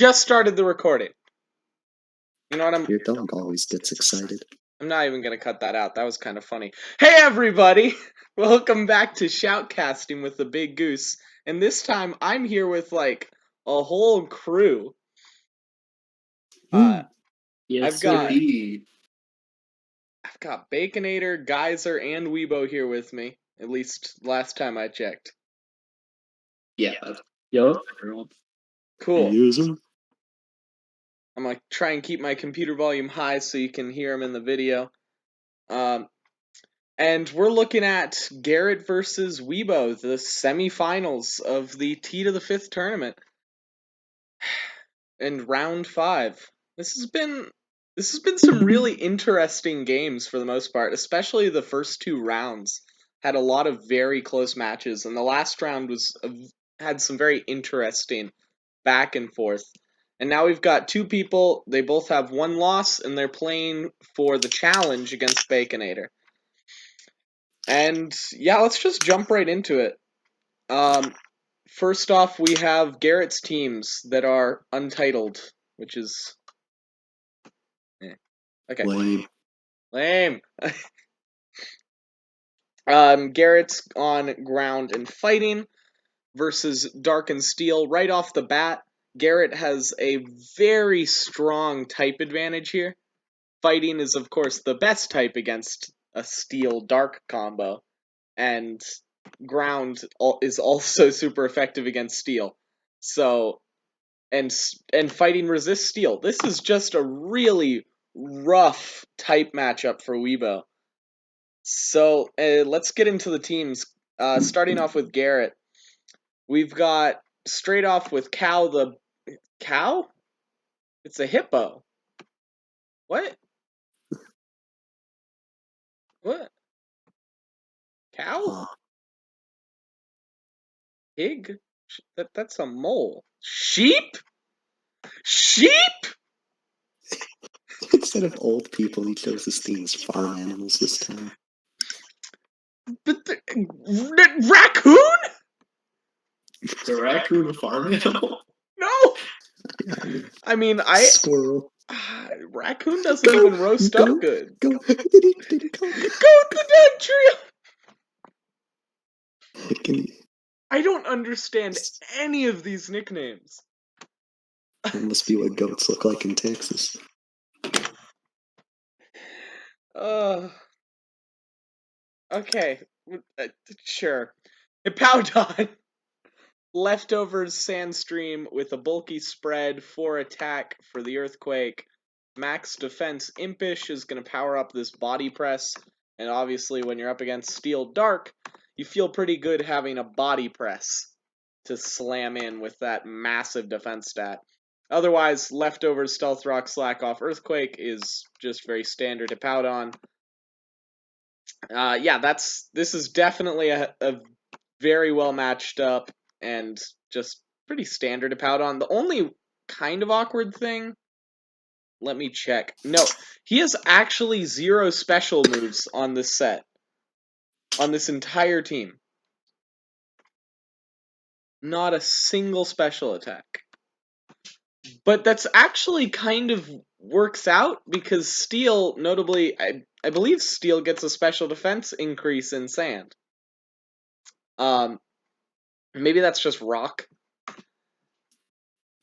Just started the recording. You know what? Your dog always gets excited. I'm not even gonna cut that out. That was kind of funny. Hey everybody! Welcome back to Shoutcasting with the Big Goose. And this time I'm here with like a whole crew. Yes, I've got indeed. Baconator, Geyser, and Weebo here with me. At least last time I checked. Yeah. Yup. Cool. User. I'm gonna try and keep my computer volume high so you can hear him in the video. And we're looking at Garret versus Weebo, the semifinals of the T to the 5th tournament. And round 5. This has been some really interesting games for the most part, especially the first 2 rounds. Had a lot of very close matches, and the last round had some very interesting back and forth. And now we've got 2 people, they both have 1 loss, and they're playing for the challenge against Baconator. And yeah, let's just jump right into it. First off, we have Garrett's teams that are untitled, which is okay. Lame. Garrett's on ground and fighting versus Dark and Steel. Right off the bat, Garret has a very strong type advantage here. Fighting is, of course, the best type against a Steel Dark combo, and ground is also super effective against steel. So, and fighting resist steel. This is just a really rough type matchup for Weebo. So let's get into the teams. Starting off with Garret, we've got straight off with Cow. The cow? It's a hippo. What? What? Cow? Pig? That's a mole. Sheep? Sheep? Instead of old people, he chose his themes farm animals this time. But raccoon? The raccoon a farm animal? No. I mean, Squirrel. Raccoon doesn't even roast up good. Go. Did he call? Go to that Can I don't understand any of these nicknames. That must be what goats look like in Texas. Okay. Sure. Hippowdon. Leftovers Sandstream with a bulky spread, 4 attack for the Earthquake. Max defense Impish is going to power up this body press. And obviously when you're up against Steel Dark, you feel pretty good having a body press to slam in with that massive defense stat. Otherwise, Leftovers Stealth Rock Slack Off Earthquake is just very standard Hippowdon. Yeah, this is definitely a very well matched up and just pretty standard Hippowdon. The only kind of awkward thing, let me check. No, he has actually 0 special moves on this set. On this entire team. Not a single special attack. But that's actually kind of works out because Steel, notably, I believe Steel gets a special defense increase in Sand. Maybe that's just Rock.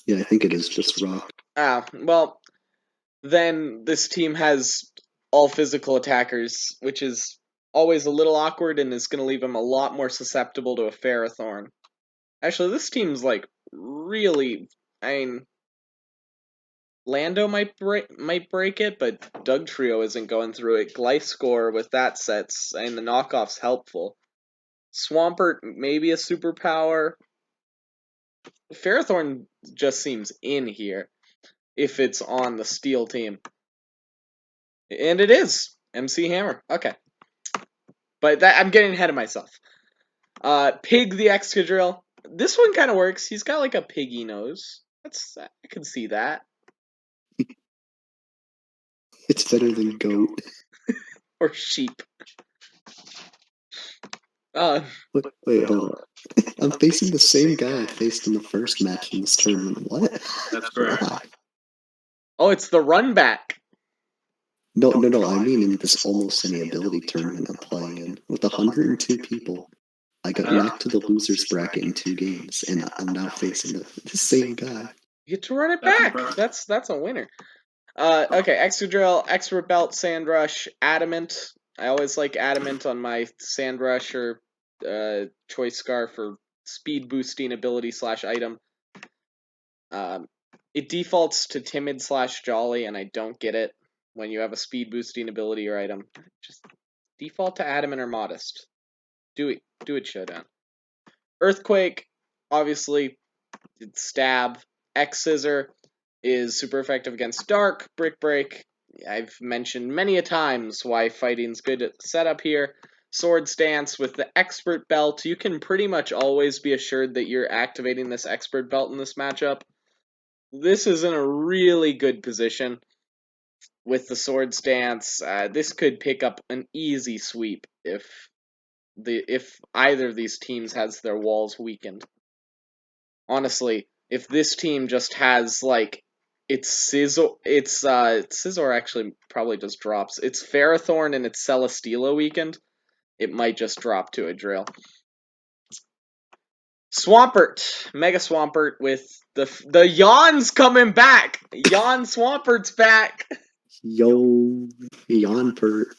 Yeah, I think it is just Rock. Well, then this team has all physical attackers, which is always a little awkward and is going to leave them a lot more susceptible to a Ferrothorn. Actually, this team's like really, I mean, Lando might break it, but Dugtrio isn't going through it. Glyphscore with that sets, and the knockoff's helpful. Swampert, maybe a superpower. Ferrothorn just seems in here if it's on the Steel team. And it is. MC Hammer. Okay. But I'm getting ahead of myself. Pig the Excadrill. This one kind of works. He's got like a piggy nose. I can see that. It's better than goat. Or sheep. Wait, hold on. I'm facing the same guy I faced in the first match in this tournament. What? That's correct. Why? Oh, it's the run back. No, I mean in this almost any ability tournament I'm playing in. With 102 people, I got knocked to the loser's bracket in 2 games, and I'm now facing the same guy. You get to run it That's back. impressive. That's a winner. Okay, Excadrill, Expert Belt, Sand Rush, Adamant. I always like Adamant on my Sand Rush or Choice Scarf or speed boosting ability / item. It defaults to Timid / Jolly, and I don't get it when you have a speed boosting ability or item. Just default to Adamant or Modest. Do it, Showdown. Earthquake, obviously, it's Stab. X Scissor is super effective against Dark. Brick Break, I've mentioned many a times why fighting's good at setup here. Sword Stance with the Expert Belt, you can pretty much always be assured that you're activating this Expert Belt in this matchup. This is in a really good position with the Sword Stance. This could pick up an easy sweep if either of these teams has their walls weakened. Honestly, if this team just has like Scizor actually probably just drops. It's Ferrothorn and it's Celesteela weakened, it might just drop to a drill. Swampert, Mega Swampert with the Yawn's coming back. Yawn Swampert's back. Yo, Yawnpert.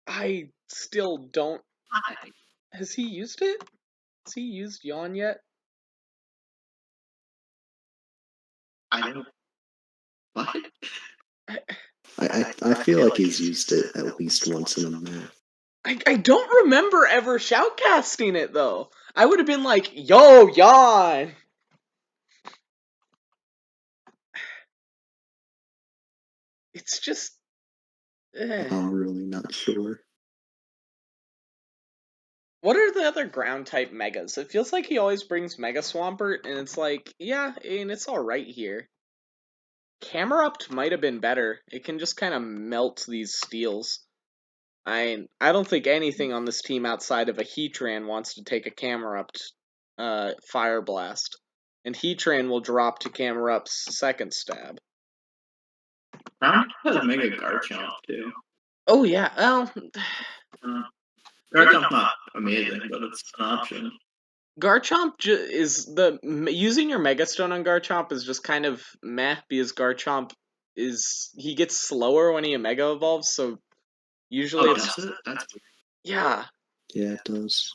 I still don't. Has he used it? Has he used Yawn yet? I don't. What? I feel like he's used it at least once in a match. I don't remember ever shoutcasting it though. I would have been like, yo, Yawn. It's just. I'm really not sure. What are the other ground type megas? It feels like he always brings Mega Swampert, and it's like, yeah, and it's alright here. Camerupt might have been better. It can just kind of melt these steals. I don't think anything on this team outside of a Heatran wants to take a Camerupt Fire Blast. And Heatran will drop to Camerupt's second stab. Brown has Mega Garchomp too. Oh yeah, well, Garchomp's not amazing, but it's an option. Garchomp is using your Mega Stone on Garchomp is just kind of meh because Garchomp he gets slower when he Mega evolves, so usually That's yeah. Yeah, it does.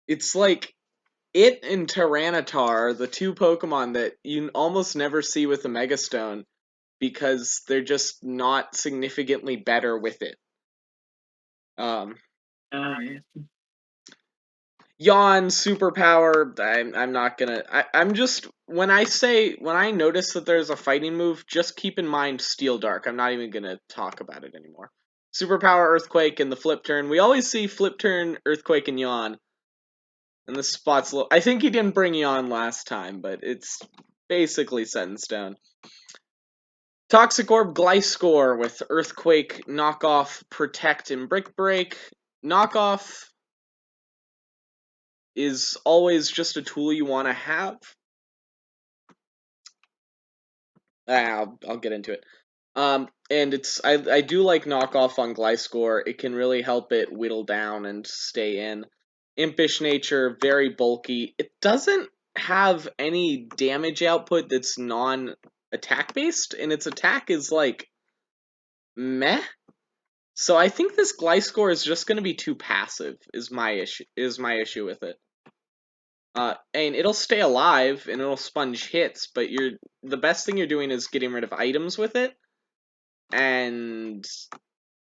It's like it and Tyranitar are the two Pokemon that you almost never see with a Mega Stone because they're just not significantly better with it. Yawn, superpower, I'm not gonna, I'm just, when I notice that there's a fighting move, just keep in mind Steel Dark. I'm not even gonna talk about it anymore. Superpower, Earthquake, and the flip turn. We always see flip turn, Earthquake, and Yawn. And this spot's I think he didn't bring Yawn last time, but it's basically set in stone. Toxic Orb, Gliscor with Earthquake, Knockoff, Protect, and Brick Break. Knockoff is always just a tool you want to have. I'll get into it. And I do like Knockoff on Gliscor. It can really help it whittle down and stay in. Impish Nature, very bulky. It doesn't have any damage output that's non-attack based, and its attack is like meh. So I think this Gliscor is just going to be too passive. Is my issue with it. And it'll stay alive and it'll sponge hits, but the best thing you're doing is getting rid of items with it and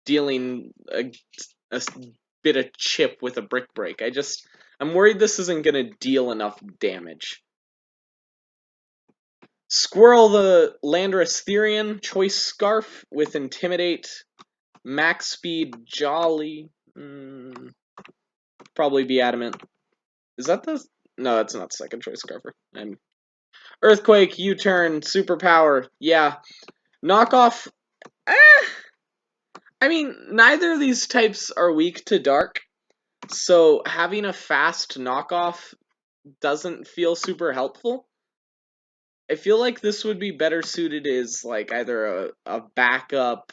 dealing a bit of chip with a Brick Break. I'm worried this isn't gonna deal enough damage. Squirrel the Landorus Therian, Choice Scarf with Intimidate, Max Speed Jolly, probably be Adamant. Is that the... No, that's not second choice Scarfer. Earthquake, U-turn, superpower, yeah. Knockoff, I mean, neither of these types are weak to dark, So having a fast knockoff doesn't feel super helpful. I feel like this would be better suited as like either a backup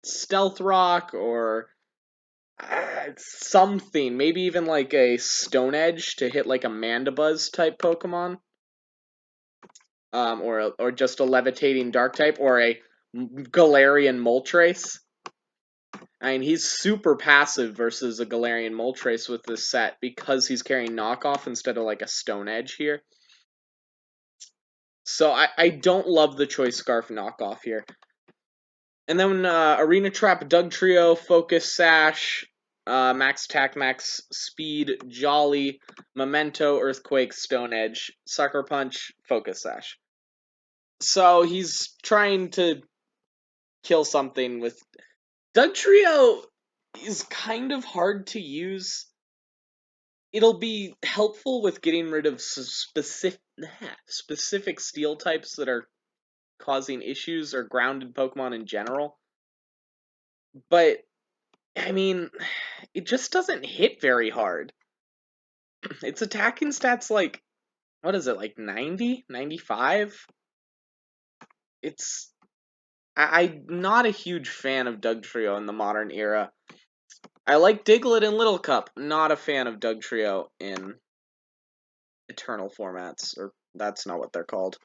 stealth rock or something. Maybe even like a Stone Edge to hit like a Mandibuzz type Pokemon. Or just a levitating dark type, or a Galarian Moltres. I mean, he's super passive versus a Galarian Moltres with this set because he's carrying knockoff instead of like a Stone Edge here. So I don't love the Choice Scarf knockoff here. And then Arena Trap, Doug Trio, Focus Sash, Max Attack, Max Speed, Jolly, Memento, Earthquake, Stone Edge, Sucker Punch, Focus Sash. So he's trying to kill something with... Doug Trio is kind of hard to use. It'll be helpful with getting rid of specific steel types that are causing issues or grounded Pokemon in general. But, I mean, it just doesn't hit very hard. Its attacking stats like, what is it, like 90? 95? I'm not a huge fan of Doug Trio in the modern era. I like Diglett and Little Cup. Not a fan of Doug Trio in Eternal formats, or that's not what they're called.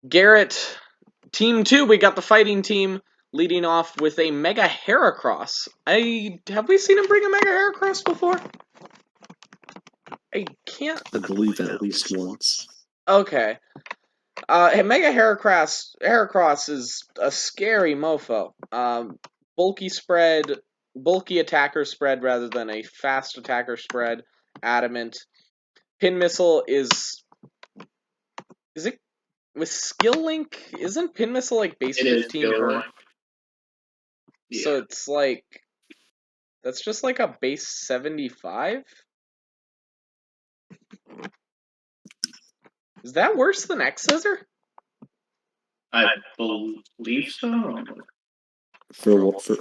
Garret, Team 2, we got the fighting team leading off with a Mega Heracross. Have we seen him bring a Mega Heracross before? I can't... I believe at least once. Okay. Mega Heracross is a scary mofo. Bulky attacker spread rather than a fast attacker spread. Adamant. Pin Missile is it with Skill Link? Isn't Pin Missile like base It is 15 per? Link. Yeah. So it's like that's just like a base 75. Is that worse than X Scissor? I believe so. For what? For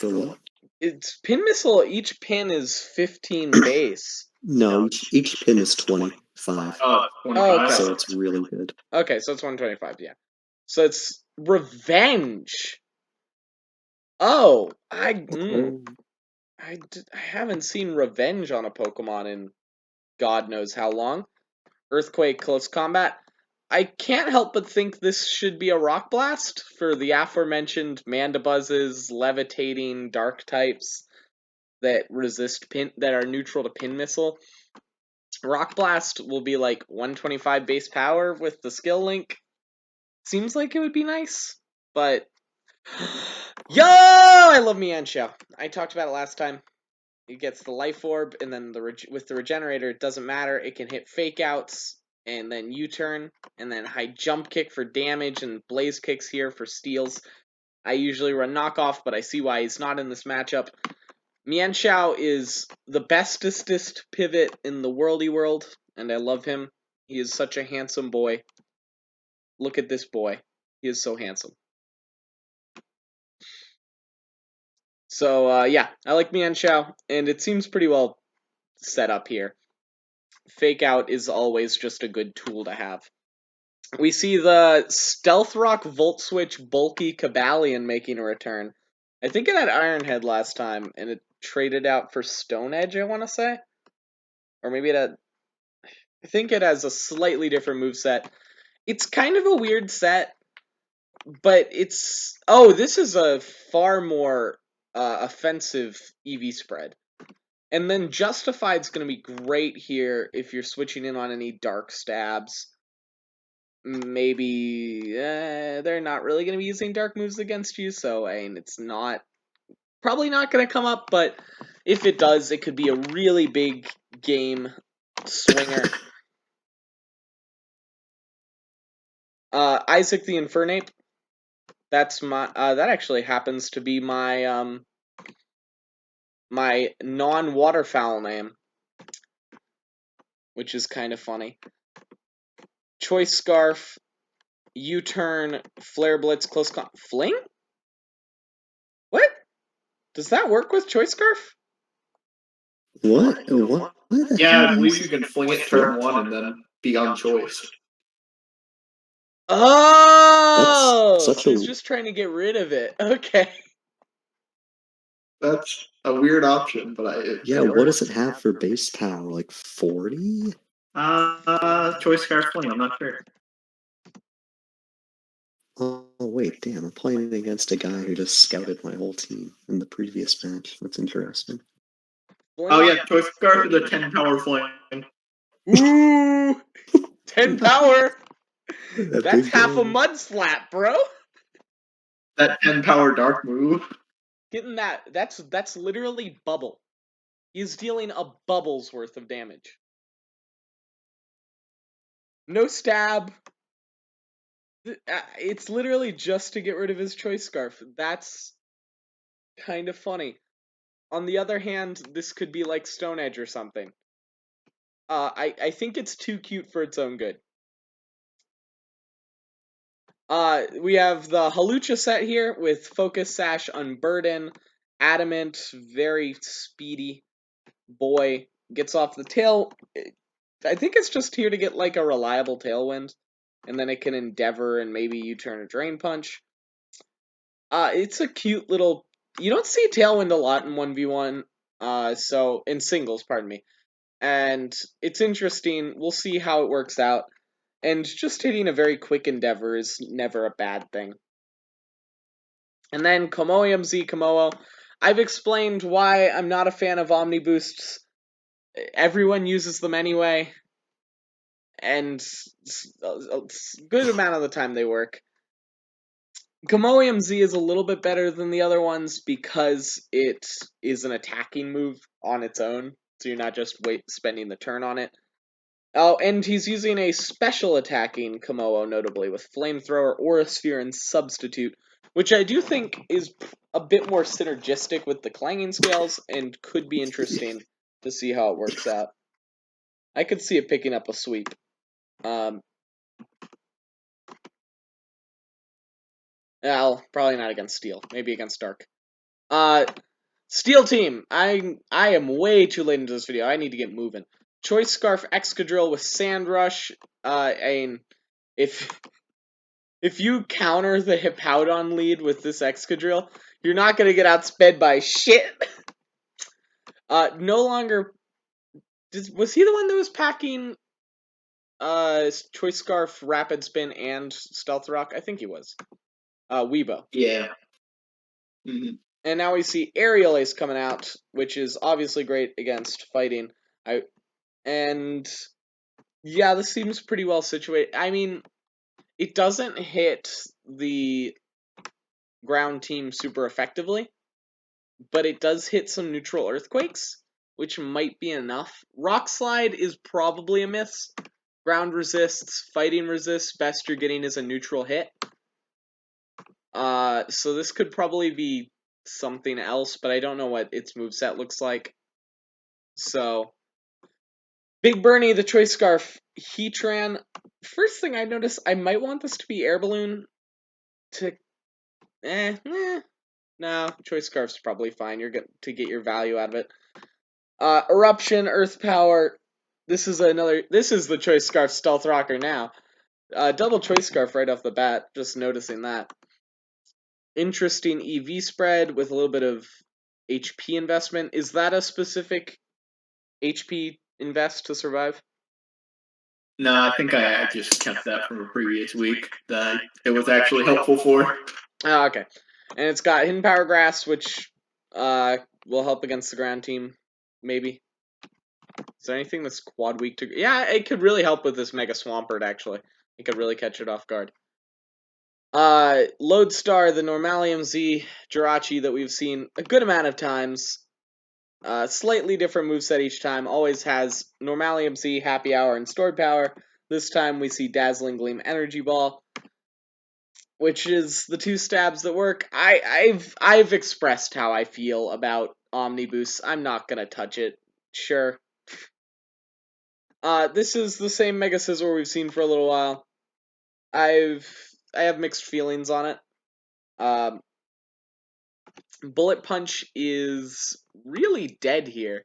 what? It's Pin Missile. Each pin is 15 base. No, each pin is 25. Oh, 25. Oh, okay. So it's really good. Okay, so it's 125. Yeah. So it's Revenge. Oh, I haven't seen Revenge on a Pokemon in God knows how long. Earthquake, Close Combat. I can't help but think this should be a Rock Blast for the aforementioned Mandibuzzes, levitating dark types that resist that are neutral to Pin Missile. Rock Blast will be like 125 base power with the skill link. Seems like it would be nice, but yo, I love Mienshao. I talked about it last time. It gets the Life Orb, and then with the Regenerator, it doesn't matter. It can hit Fake Outs, and then U-turn, and then High Jump Kick for damage, and Blaze Kicks here for steals. I usually run Knockoff, but I see why he's not in this matchup. Mienshao is the bestest pivot in the worldy world, and I love him. He is such a handsome boy. Look at this boy. He is so handsome. So, yeah, I like Mienshao, and it seems pretty well set up here. Fake Out is always just a good tool to have. We see the Stealth Rock Volt Switch Bulky Cabalion making a return. I think it had Iron Head last time, and it traded out for Stone Edge, I want to say. Or maybe it had... I think it has a slightly different moveset. It's kind of a weird set, but it's... Oh, this is a far more offensive EV spread. And then Justified's going to be great here if you're switching in on any dark stabs. Maybe they're not really going to be using dark moves against you, so I mean, it's probably not going to come up, but if it does, it could be a really big game swinger. Isaac the Infernape. That's that actually happens to be my my non-waterfowl name, which is kind of funny. Choice Scarf, U-turn, Flare Blitz, Fling? What? Does that work with Choice Scarf? What? What? Why the Yeah, hell I are believe you can fling it turn 1 and then be unchoiced. Oh! That's such So he's a- just trying to get rid of it. Okay. That's a weird option, but Yeah, what does it have for base power? Like 40? Choice Scarf Fling, I'm not sure. Oh, wait, damn. I'm playing against a guy who just scouted my whole team in the previous match. That's interesting. Oh yeah, Choice Scarf is a 10 power fling. Ooh! 10 power! That That's big half a damage. mud slap, bro! That 10 power dark move. Getting that's literally bubble. He's dealing a bubble's worth of damage. No stab. It's literally just to get rid of his Choice Scarf. That's kind of funny. On the other hand, this could be like Stone Edge or something. I think it's too cute for its own good. We have the Halucha set here with Focus Sash, Unburden, Adamant, very speedy boy, gets off the tail. I think it's just here to get like a reliable tailwind, and then it can Endeavor and maybe you turn a Drain Punch. It's a cute little. You don't see Tailwind a lot in 1v1, so in singles, pardon me. And it's interesting. We'll see how it works out. And just hitting a very quick Endeavor is never a bad thing. And then Komoe MZ Komoe. I've explained why I'm not a fan of Omni Boosts. Everyone uses them anyway. And a good amount of the time they work. Komoe MZ is a little bit better than the other ones because it is an attacking move on its own, so you're not just spending the turn on it. Oh, and he's using a special attacking Komoe, notably, with Flamethrower, Aura Sphere, and Substitute, which I do think is a bit more synergistic with the Clanging Scales and could be interesting to see how it works out. I could see it picking up a sweep. Well, probably not against Steel. Maybe against Dark. Steel Team. I am way too late into this video. I need to get moving. Choice Scarf Excadrill with Sand Rush. If you counter the Hippowdon lead with this Excadrill, you're not gonna get outsped by shit. No longer. Was he the one that was packing Choice Scarf, Rapid Spin, and Stealth Rock? I think he was. Weebo. Yeah. Mm-hmm. And now we see Aerial Ace coming out, which is obviously great against fighting. And yeah, this seems pretty well situated. I mean, it doesn't hit the ground team super effectively, but it does hit some neutral earthquakes, which might be enough. Rock Slide is probably a miss. Ground resists, fighting resists. Best you're getting is a neutral hit. So this could probably be something else, but I don't know what its moveset looks like. So, Big Bernie, the Choice Scarf, Heatran. First thing I noticed, I might want this to be Air Balloon to... No, Choice Scarf's probably fine. You're going to get your value out of it. Eruption, Earth Power. This is the Choice Scarf Stealth Rocker now. Double Choice Scarf right off the bat, just noticing that. Interesting EV spread with a little bit of HP investment. Is that a specific HP invest to survive? No, I think I just kept that from a previous week that it was actually helpful for. Oh, okay. And it's got Hidden Power Grass, which will help against the ground team, maybe. Is there anything that's quad weak to... Yeah, it could really help with this Mega Swampert, actually. It could really catch it off guard. Lodestar, the Normalium Z Jirachi that we've seen a good amount of times. Slightly different moveset each time. Always has Normalium Z, Happy Hour, and Stored Power. This time we see Dazzling Gleam Energy Ball, which is the two stabs that work. I've expressed how I feel about Omniboost. I'm not gonna touch it. Sure. This is the same Mega Scizor we've seen for a little while. I have mixed feelings on it. Bullet Punch is really dead here.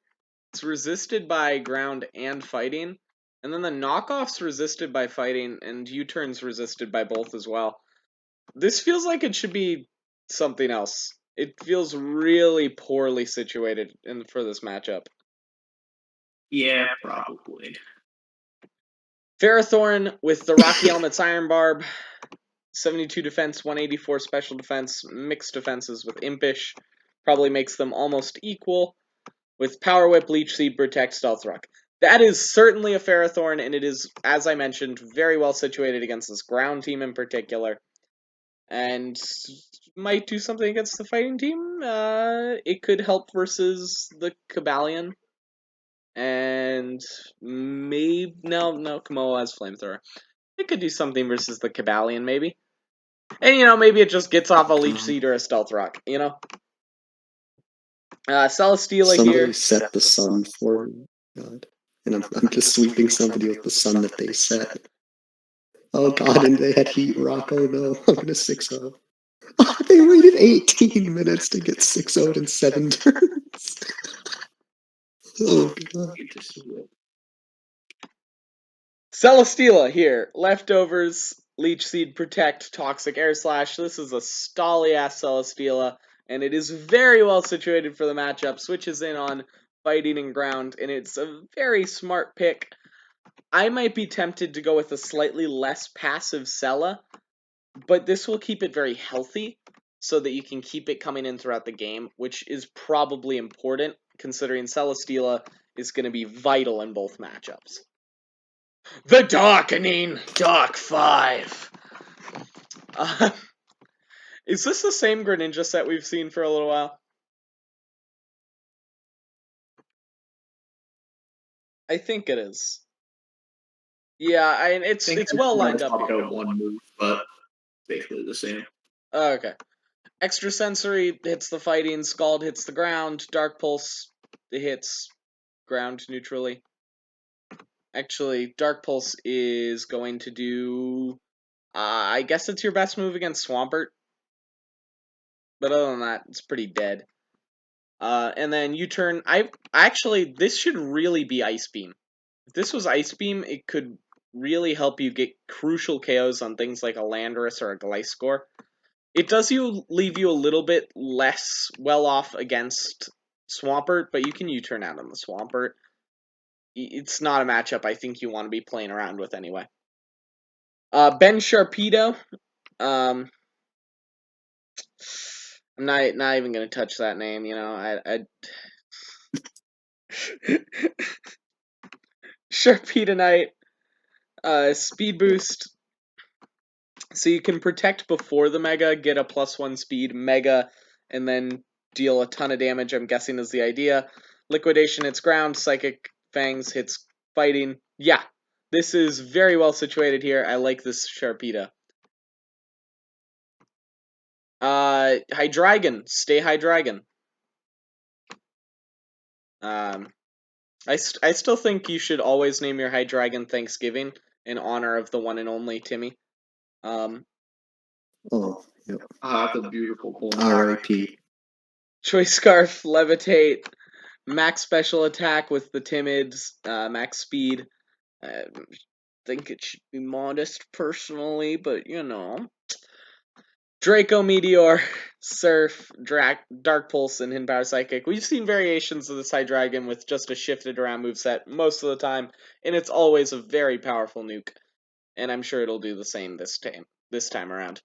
It's resisted by ground and fighting, and then the knockoff's resisted by fighting, and U-turn's resisted by both as well. This feels like it should be something else. It feels really poorly situated for this matchup. Yeah, probably. Ferrothorn with the Rocky Helmet's Iron Barb, 72 defense, 184 special defense, mixed defenses with Impish, probably makes them almost equal, with Power Whip, Leech Seed, Protect, Stealth Rock. That is certainly a Ferrothorn, and it is, as I mentioned, very well situated against this ground team in particular, and might do something against the fighting team. It could help versus the Cabalion, and maybe no, Komoa has Flamethrower. It could do something versus the Cabalion, maybe. And, maybe it just gets off a Leech Seed or a Stealth Rock, Celesteela Somebody here. set the sun for me, God. And I'm just sweeping somebody with the sun that they set. Oh God, and they had Heat Rock, oh no, I'm gonna 6-0. Oh, they waited 18 minutes to get 6-0'd in 7 turns. Oh God. Celesteela here. Leftovers, Leech Seed, Protect, Toxic Air Slash. This is a stally-ass Celesteela, and it is very well situated for the matchup. Switches in on fighting and ground, and it's a very smart pick. I might be tempted to go with a slightly less passive Cella, but this will keep it very healthy so that you can keep it coming in throughout the game, which is probably important considering Celesteela is going to be vital in both matchups. The Darkening Dark 5. Is this the same Greninja set we've seen for a little while? I think it is. Yeah, it's well lined up here. One move, but basically the same. Okay. Extrasensory hits the fighting, Scald hits the ground, Dark Pulse hits ground neutrally. Actually, Dark Pulse is going to do... I guess it's your best move against Swampert. But other than that, it's pretty dead. And then U-turn... Actually, this should really be Ice Beam. If this was Ice Beam, it could really help you get crucial KOs on things like a Landorus or a Gliscor. It does leave you a little bit less well off against Swampert, but you can U-turn out on the Swampert. It's not a matchup I think you want to be playing around with anyway. Ben Sharpedo. I'm not even gonna touch that name. Sharpedo speed boost. So you can protect before the Mega, get a +1 speed Mega, and then deal a ton of damage, I'm guessing is the idea. Liquidation hits ground, Psychic Fangs hits fighting. Yeah, this is very well situated here. I like this Sharpedo. Hydreigon. Stay Hydreigon. I still think you should always name your Hydreigon Thanksgiving in honor of the one and only Timmy. Oh, yep. That's a beautiful poem. R.I.P. Choice Scarf, Levitate, max special attack with the Timids, max speed. I think it should be modest personally, but Draco Meteor, Surf, Dark Pulse, and Hinpower Psychic. We've seen variations of this Hydreigon with just a shifted around moveset most of the time, and it's always a very powerful nuke. And I'm sure it'll do the same this time around.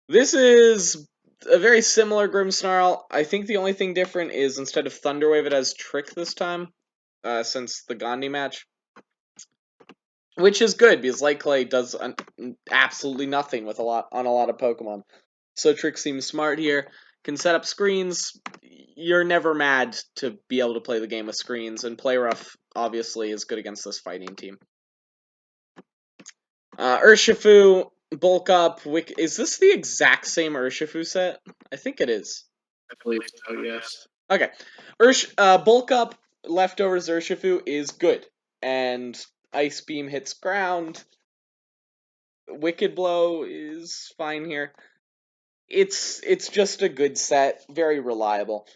This is a very similar Grimmsnarl. I think the only thing different is instead of Thunderwave, it has Trick this time, since the Gandhi match. Which is good, because Light Clay does absolutely nothing with on a lot of Pokemon. So Trick seems smart here. Can set up screens. You're never mad to be able to play the game with screens, and Play Rough, obviously, is good against this fighting team. Urshifu, Bulk Up, is this the exact same Urshifu set? I think it is. I believe so, yes. Okay. Bulk Up, Leftovers Urshifu is good. And Ice Beam hits ground. Wicked Blow is fine here. it's just a good set, very reliable.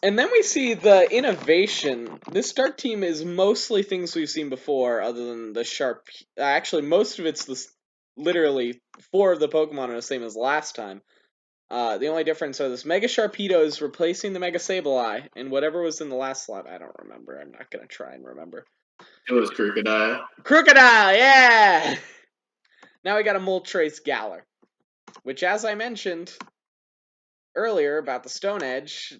And then we see the innovation. This Dark team is mostly things we've seen before, other than the sharp. Actually, most of it's literally 4 of the Pokemon are the same as last time. The only difference are this Mega Sharpedo is replacing the Mega Sableye, and whatever was in the last slot, I don't remember. I'm not gonna try and remember. It was Crocodile. Crocodile, yeah! Now we got a Moltres Galar, which, as I mentioned earlier about the Stone Edge,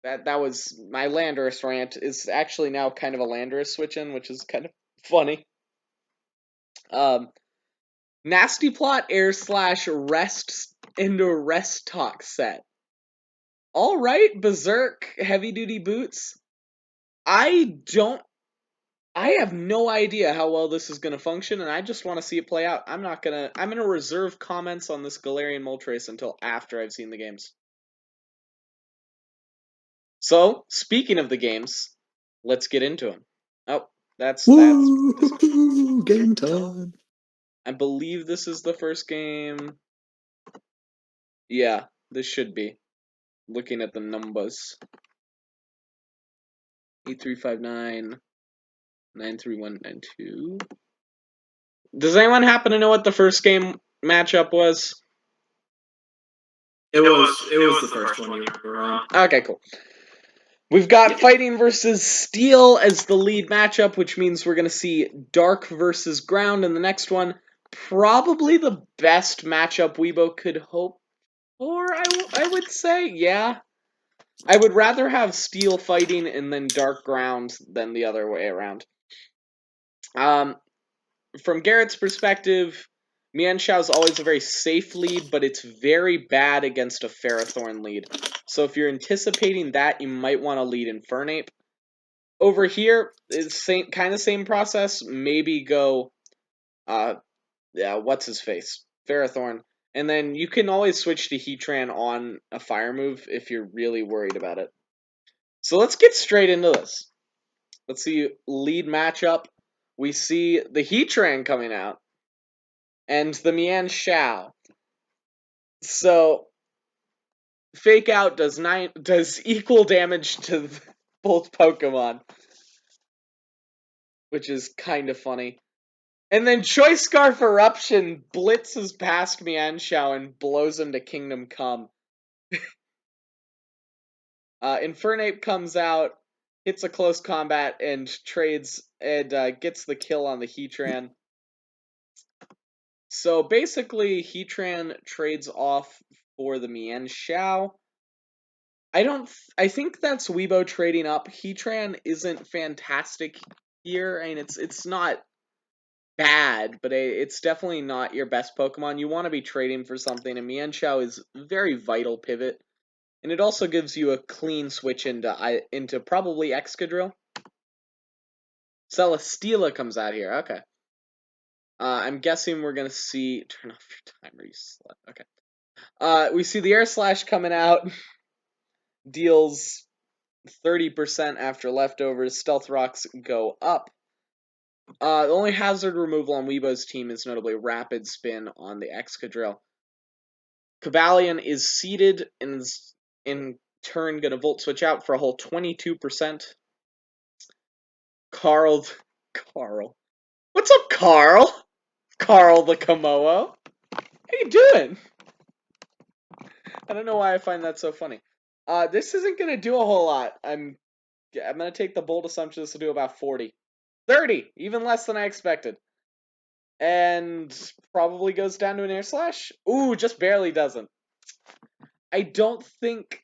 that was my Landorus rant, is actually now kind of a Landorus switch-in, which is kind of funny. Nasty Plot Air Slash Rest into Rest Talk set. Alright, Berserk Heavy Duty Boots. I have no idea how well this is going to function, and I just want to see it play out. I'm going to reserve comments on this Galarian Moltres until after I've seen the games. So, speaking of the games, let's get into them. Oh, that's game time. I believe this is the first game. Yeah, this should be. Looking at the numbers. 8359 93192. Does anyone happen to know what the first game matchup was? It was the first one you were on. Okay, cool. We've got Fighting versus Steel as the lead matchup, which means we're going to see Dark versus Ground in the next one. Probably the best matchup Weebo could hope for, I would say. Yeah. I would rather have Steel fighting and then Dark Ground than the other way around. From Garrett's perspective, Mienshao is always a very safe lead, but it's very bad against a Ferrothorn lead. So if you're anticipating that, you might want to lead Infernape. Over here, it's kind of same process. Maybe go, what's his face? Ferrothorn. And then you can always switch to Heatran on a fire move if you're really worried about it. So let's get straight into this. Let's see lead matchup. We see the Heatran coming out. And the Mienshao. So Fake Out does equal damage to both Pokemon, which is kind of funny. And then Choice Scarf Eruption blitzes past Mienshao and blows him to Kingdom Come. Infernape comes out, hits a close combat, and trades and gets the kill on the Heatran. So basically, Heatran trades off for the Mienshao. I think that's Weebo trading up. Heatran isn't fantastic here. I mean, it's not bad, but it's definitely not your best Pokemon. You want to be trading for something, and Mienshao is a very vital pivot. And it also gives you a clean switch into probably Excadrill. Celesteela comes out here. Okay. I'm guessing we're gonna see. Turn off your timer, you slut. Okay. We see the Air Slash coming out. Deals 30% after leftovers. Stealth Rocks go up. The only hazard removal on Weebo's team is notably Rapid Spin on the Excadrill. Cobalion is seated and is in turn going to Volt Switch out for a whole 22%. Carl. What's up, Carl? Carl the Komodo. How you doing? I don't know why I find that so funny. This isn't going to do a whole lot. I'm going to take the bold assumption this will do about 40. 30! Even less than I expected. And probably goes down to an Air Slash. Ooh, just barely doesn't. I don't think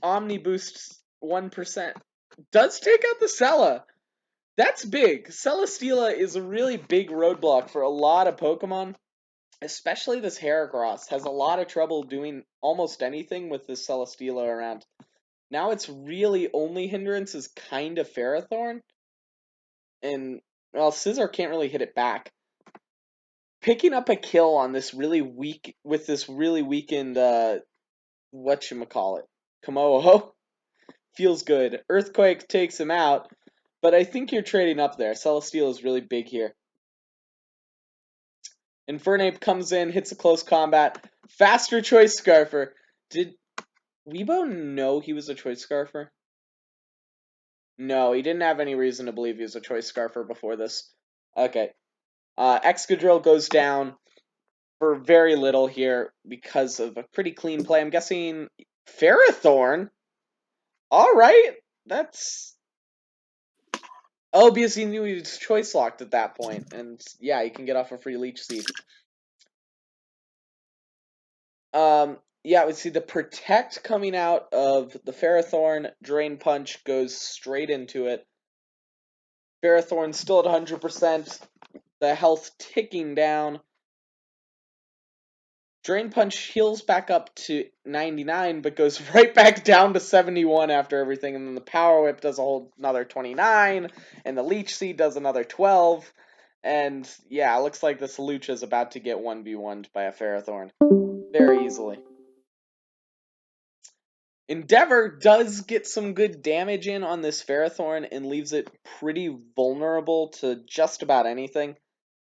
Omni Boost 1% does take out the Cella. That's big. Celesteela is a really big roadblock for a lot of Pokemon. Especially this Heracross has a lot of trouble doing almost anything with this Celesteela around. Now its really only hindrance is kind of Ferrothorn. And, well, Scizor can't really hit it back. Picking up a kill on this really weak, with this really weakened, whatchamacallit, Komodo, feels good. Earthquake takes him out, but I think you're trading up there. Celesteela is really big here. Infernape comes in, hits a close combat. Faster Choice Scarfer. Did Weebo know he was a Choice Scarfer? No, he didn't have any reason to believe he was a Choice Scarfer before this. Okay. Excadrill goes down for very little here because of a pretty clean play. I'm guessing Ferrothorn? Alright, that's... Oh, because he knew he was Choice Locked at that point, and yeah, he can get off a free Leech Seed. Yeah, we see the Protect coming out of the Ferrothorn. Drain Punch goes straight into it. Ferrothorn's still at 100%. The health ticking down. Drain Punch heals back up to 99, but goes right back down to 71 after everything. And then the Power Whip does a whole another 29, and the Leech Seed does another 12. And yeah, it looks like this Lucha is about to get 1v1'd by a Ferrothorn very easily. Endeavor does get some good damage in on this Ferrothorn and leaves it pretty vulnerable to just about anything.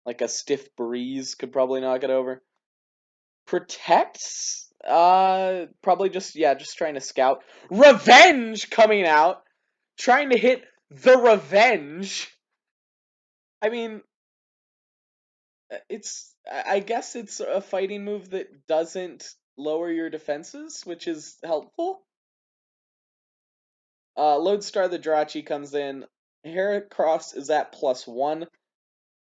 Like a stiff breeze could probably knock it over. Protects? Probably just trying to scout. Revenge coming out! Trying to hit the Revenge! I mean, I guess it's a fighting move that doesn't lower your defenses, which is helpful. Lodestar the Jirachi comes in. Heracross is at +1.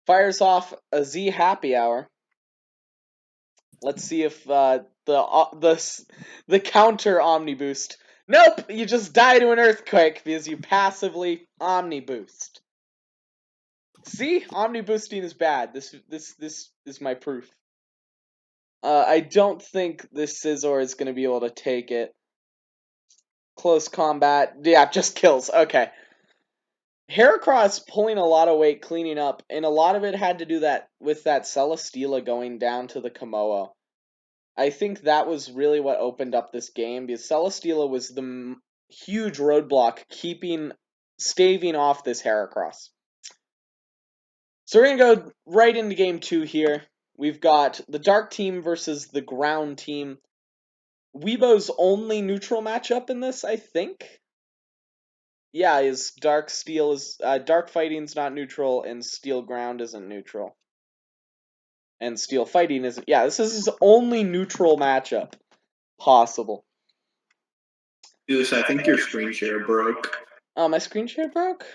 Fires off a Z Happy Hour. Let's see if the counter Omni Boost. Nope, you just die to an Earthquake because you passively Omni Boost. See, Omni Boosting is bad. This is my proof. I don't think this Scizor is going to be able to take it. Close combat. Yeah, just kills. Okay. Heracross pulling a lot of weight, cleaning up, and a lot of it had to do with that Celesteela going down to the Komodo. I think that was really what opened up this game, because Celesteela was the huge roadblock staving off this Heracross. So we're going to go right into game 2 here. We've got the Dark team versus the Ground team. Weebo's only neutral matchup in this, I think. Yeah, is Dark Steel is Dark Fighting's not neutral, and Steel Ground isn't neutral. And Steel Fighting isn't. Yeah, this is his only neutral matchup possible. Goose, I think your screen share broke. Oh, my screen share broke?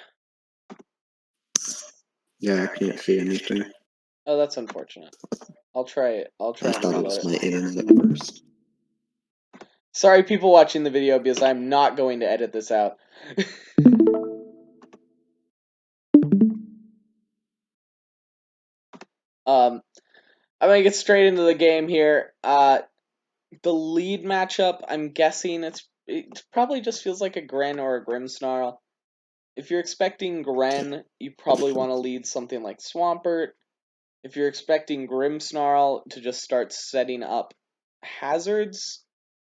Yeah, I can't see anything. Oh, that's unfortunate. I'll try it. I thought it was my internet at first. Sorry, people watching the video, because I'm not going to edit this out. I'm gonna get straight into the game here. The lead matchup, I'm guessing it probably just feels like a Gren or a Grimmsnarl. If you're expecting Gren, you probably want to lead something like Swampert. If you're expecting Grimmsnarl to just start setting up hazards,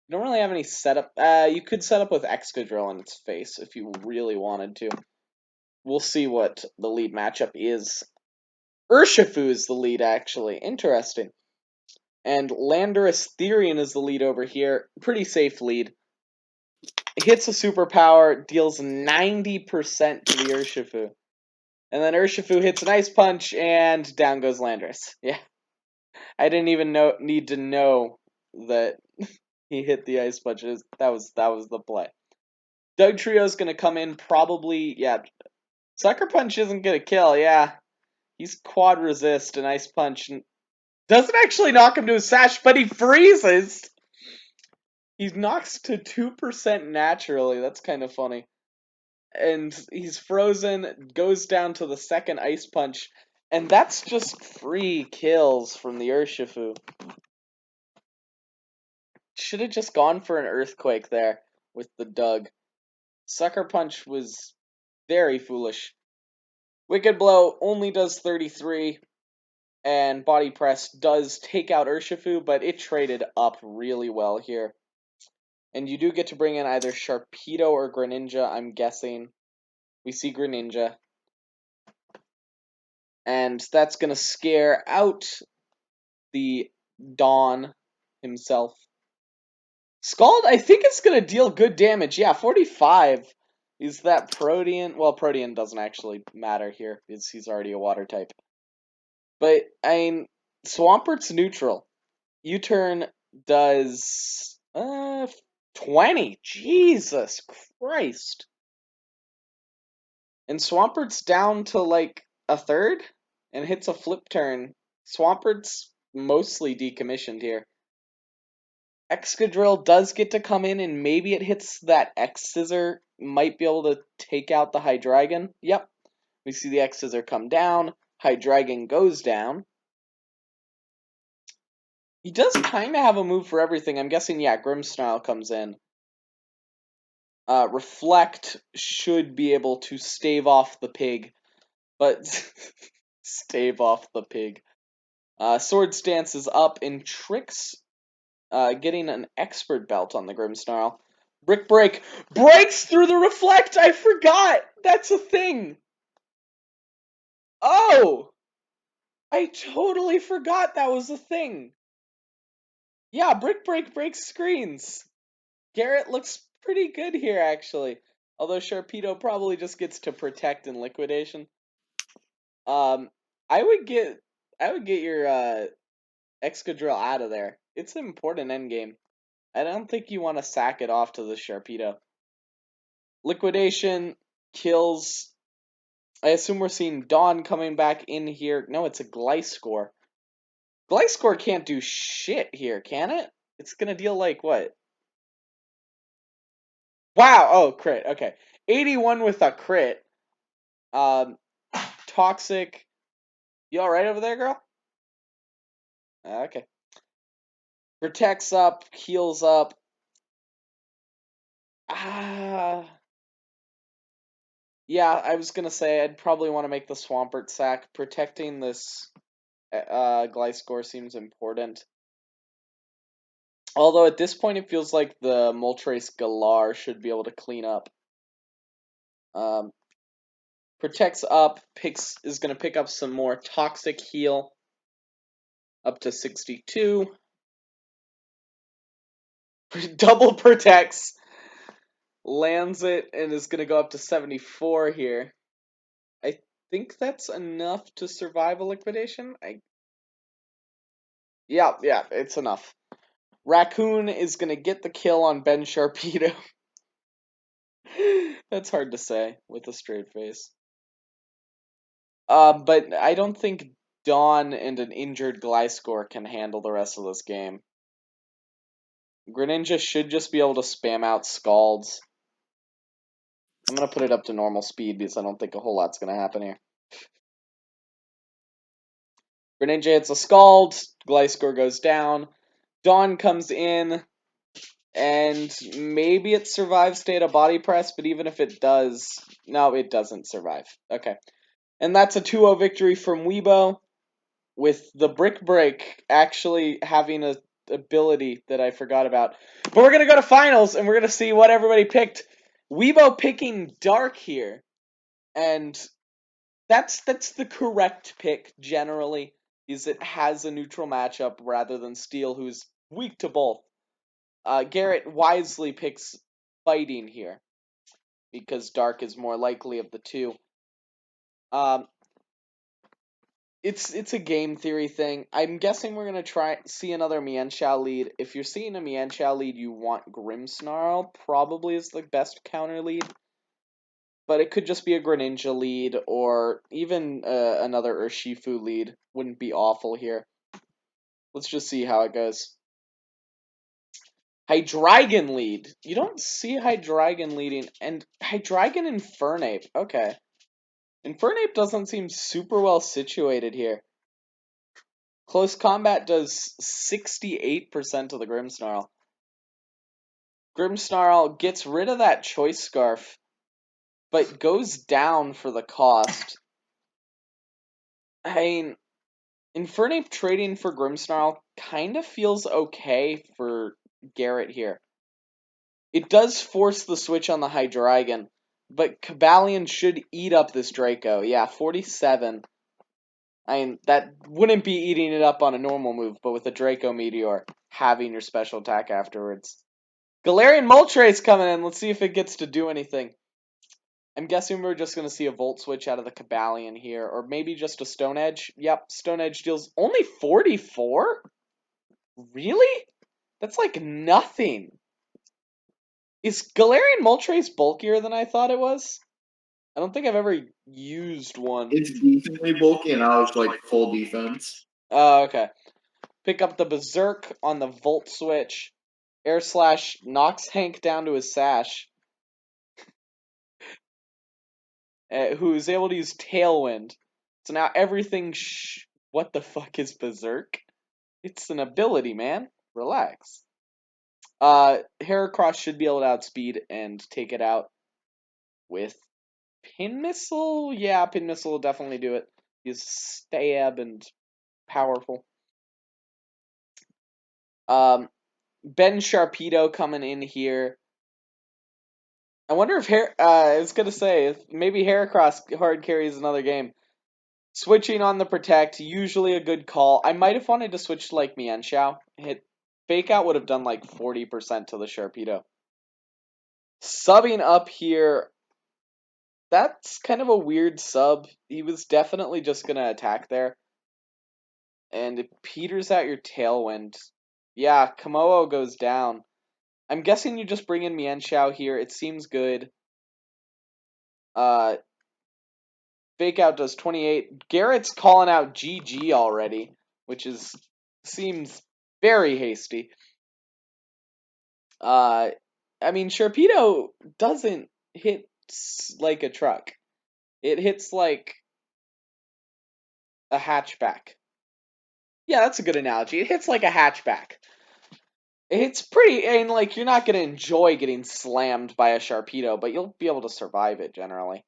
you don't really have any setup. You could set up with Excadrill in its face if you really wanted to. We'll see what the lead matchup is. Urshifu is the lead, actually. Interesting. And Landorus Therian is the lead over here. Pretty safe lead. Hits a superpower, deals 90% to the Urshifu. And then Urshifu hits an Ice Punch, and down goes Landorus. Yeah. I didn't even need to know that he hit the Ice Punch. That was the play. Dugtrio's going to come in probably, yeah. Sucker Punch isn't going to kill, yeah. He's quad resist and Ice Punch. Doesn't actually knock him to his sash, but he freezes! He knocks to 2% naturally. That's kind of funny. And he's frozen, goes down to the second Ice Punch, and that's just free kills from the Urshifu. Should have just gone for an Earthquake there with the Dug. Sucker Punch was very foolish. Wicked Blow only does 33, and Body Press does take out Urshifu, but it traded up really well here. And you do get to bring in either Sharpedo or Greninja, I'm guessing. We see Greninja. And that's going to scare out the Dawn himself. Scald, I think it's going to deal good damage. Yeah, 45 is that Protean. Well, Protean doesn't actually matter here because he's already a water type. But, I mean, Swampert's neutral. U-turn does 20. Jesus Christ. And Swampert's down to like a third and hits a flip turn. Swampert's mostly decommissioned here. Excadrill does get to come in and maybe it hits that X-Scissor. Might be able to take out the Hydreigon. Yep. We see the X-Scissor come down. Hydreigon goes down. He does kind of have a move for everything. I'm guessing, yeah, Grimmsnarl comes in. Reflect should be able to stave off the pig. But stave off the pig. Sword Stance is up and Tricks getting an expert belt on the Grimmsnarl. Brick Break breaks through the Reflect! I forgot! That's a thing! Oh! I totally forgot that was a thing. Yeah, Brick Break breaks screens. Garret looks pretty good here, actually. Although Sharpedo probably just gets to protect and liquidation. I would get your Excadrill out of there. It's an important endgame. I don't think you want to sack it off to the Sharpedo. Liquidation kills. I assume we're seeing Dawn coming back in here. No, it's a Gliscor. Gliscor can't do shit here, can it? It's gonna deal like what? Wow! Oh, crit. Okay, 81 with a crit. Toxic. You all right over there, girl? Okay. Protects up, heals up. Yeah, I was gonna say I'd probably want to make the Swampert sack. Protecting this Gliscor seems important. Although at this point it feels like the Moltres Galar should be able to clean up. Protects up, is gonna pick up some more Toxic Heal. Up to 62. Double protects. Lands it and is gonna go up to 74 here. I think that's enough to survive a liquidation. Yeah, it's enough. Raccoon is gonna get the kill on Ben Sharpedo. That's hard to say with a straight face. But I don't think Dawn and an injured Gliscor can handle the rest of this game. Greninja should just be able to spam out Scalds. I'm gonna put it up to normal speed because I don't think a whole lot's gonna happen here. Greninja hits a Scald, Gliscor goes down, Dawn comes in, and maybe it survives Data Body Press, but even if it does, no, it doesn't survive. Okay. And that's a 2-0 victory from Weebo, with the Brick Break actually having a ability that I forgot about. But we're going to go to finals, and we're going to see what everybody picked. Weebo picking Dark here, and that's the correct pick, generally, is it has a neutral matchup rather than Steel, who's weak to both. Garret wisely picks Fighting here, because Dark is more likely of the two. It's a game theory thing. I'm guessing we're gonna see another Mienshao lead. If you're seeing a Mienshao lead, you want Grimmsnarl probably is the best counter lead. But it could just be a Greninja lead, or even another Urshifu lead. Wouldn't be awful here. Let's just see how it goes. Hydreigon lead. You don't see Hydreigon leading, and Hydreigon Infernape. Okay. Infernape doesn't seem super well situated here. Close Combat does 68% of the Grimmsnarl. Grimmsnarl gets rid of that Choice Scarf, but goes down for the cost. I mean, Infernape trading for Grimmsnarl kind of feels okay for Garret here. It does force the switch on the Hydreigon, but Cobalion should eat up this Draco. Yeah, 47. I mean, that wouldn't be eating it up on a normal move, but with a Draco Meteor, having your special attack afterwards. Galarian Moltres coming in. Let's see if it gets to do anything. I'm guessing we're just going to see a Volt Switch out of the Cobalion here, or maybe just a Stone Edge. Yep, Stone Edge deals only 44? Really? That's like nothing. Is Galarian Moltres bulkier than I thought it was? I don't think I've ever used one. It's decently bulky, and I was like full defense. Oh, okay. Pick up the Berserk on the Volt Switch. Air Slash knocks Hank down to his sash. Who's able to use Tailwind. So now everything what the fuck is Berserk? It's an ability, man. Relax. Heracross should be able to outspeed and take it out with Pin Missile. Yeah, Pin Missile will definitely do it. He's stab and powerful. Ben Sharpedo coming in here. I wonder if I was gonna say if maybe Heracross hard carries another game. Switching on the Protect, usually a good call. I might have wanted to switch to like Mienshao. Hit Fake Out would have done like 40% to the Sharpedo. Subbing up here, that's kind of a weird sub. He was definitely just gonna attack there. And it peters out your Tailwind. Yeah, Komodo goes down. I'm guessing you just bring in Mienshao here. It seems good. Fake Out does 28. Garrett's calling out GG already, which seems very hasty. I mean, Sharpedo doesn't hit like a truck. It hits like a hatchback. Yeah, that's a good analogy. It hits like a hatchback. It's pretty, and like, you're not going to enjoy getting slammed by a Sharpedo, but you'll be able to survive it generally.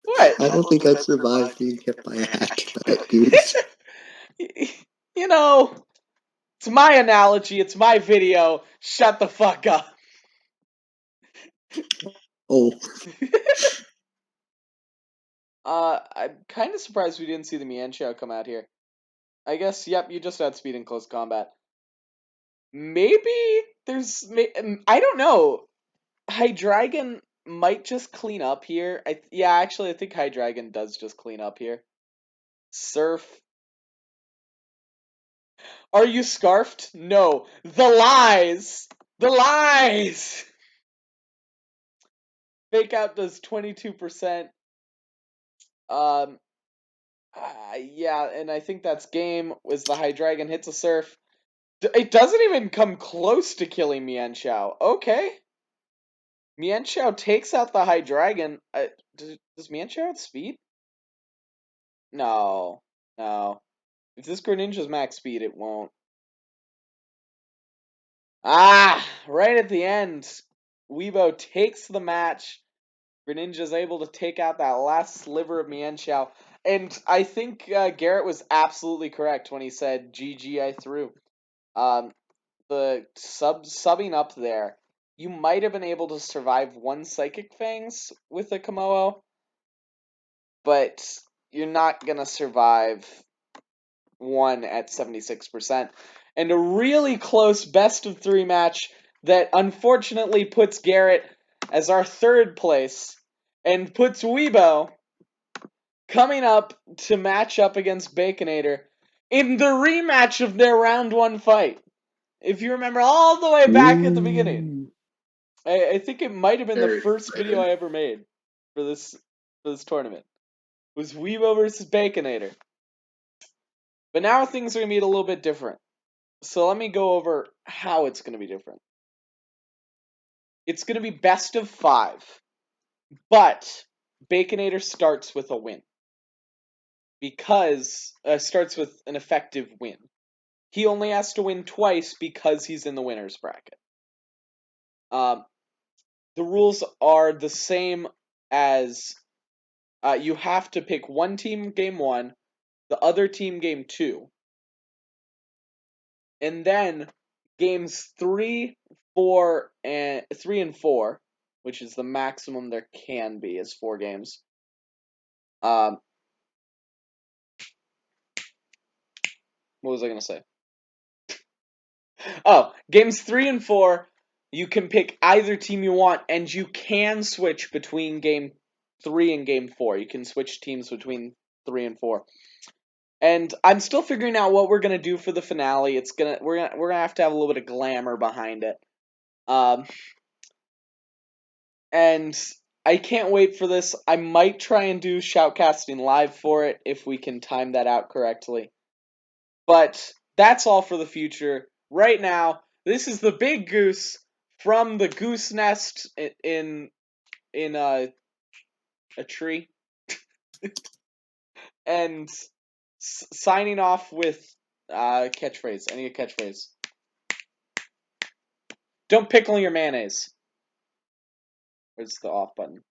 What? I don't think I've survived being hit by a hatchback, dude. You know, it's my analogy, it's my video. Shut the fuck up. Oh. I'm kind of surprised we didn't see the Mienshao come out here. I guess, yep, you just outspeed in close combat. Maybe I don't know. Hydreigon might just clean up here. Yeah, actually, I think Hydreigon does just clean up here. Surf. Are you scarfed? No. The lies! The lies! Fake Out does 22%. Yeah, and I think that's game. Was the Hydreigon hits a Surf. It doesn't even come close to killing Mienshao. Okay. Mienshao takes out the Hydreigon. Does Mienshao have speed? No. No. If this Greninja's max speed, it won't. Right at the end, Weebo takes the match. Greninja's able to take out that last sliver of Mienshao. And I think Garrett was absolutely correct when he said, GG, I threw. The subbing up there, you might have been able to survive one Psychic Fangs with a Komodo, but you're not going to survive one at 76%. And a really close best of 3 match that unfortunately puts Garrett as our 3rd place and puts Weebo coming up to match up against Baconator in the rematch of their round 1 fight. If you remember all the way back at the beginning. I think it might have been the first video I ever made for this tournament. It was Weebo versus Baconator. But now things are going to be a little bit different. So let me go over how it's going to be different. It's going to be best of 5. But Baconator starts with a win. Because starts with an effective win. He only has to win twice because he's in the winner's bracket. The rules are the same as you have to pick one team game 1, the other team game 2, and then games 3, 3 and 4, which is the maximum there can be, is 4 games. What was I gonna say? Oh, games 3 and 4, you can pick either team you want, and you can switch between game 3 and game 4. You can switch teams between 3 and 4. And I'm still figuring out what we're gonna do for the finale. We're gonna have to have a little bit of glamour behind it. And I can't wait for this. I might try and do Shoutcasting live for it if we can time that out correctly. But that's all for the future. Right now, this is the big goose from the goose nest in a tree, and signing off with catchphrase. I need a catchphrase. Don't pickle your mayonnaise. Where's the off button?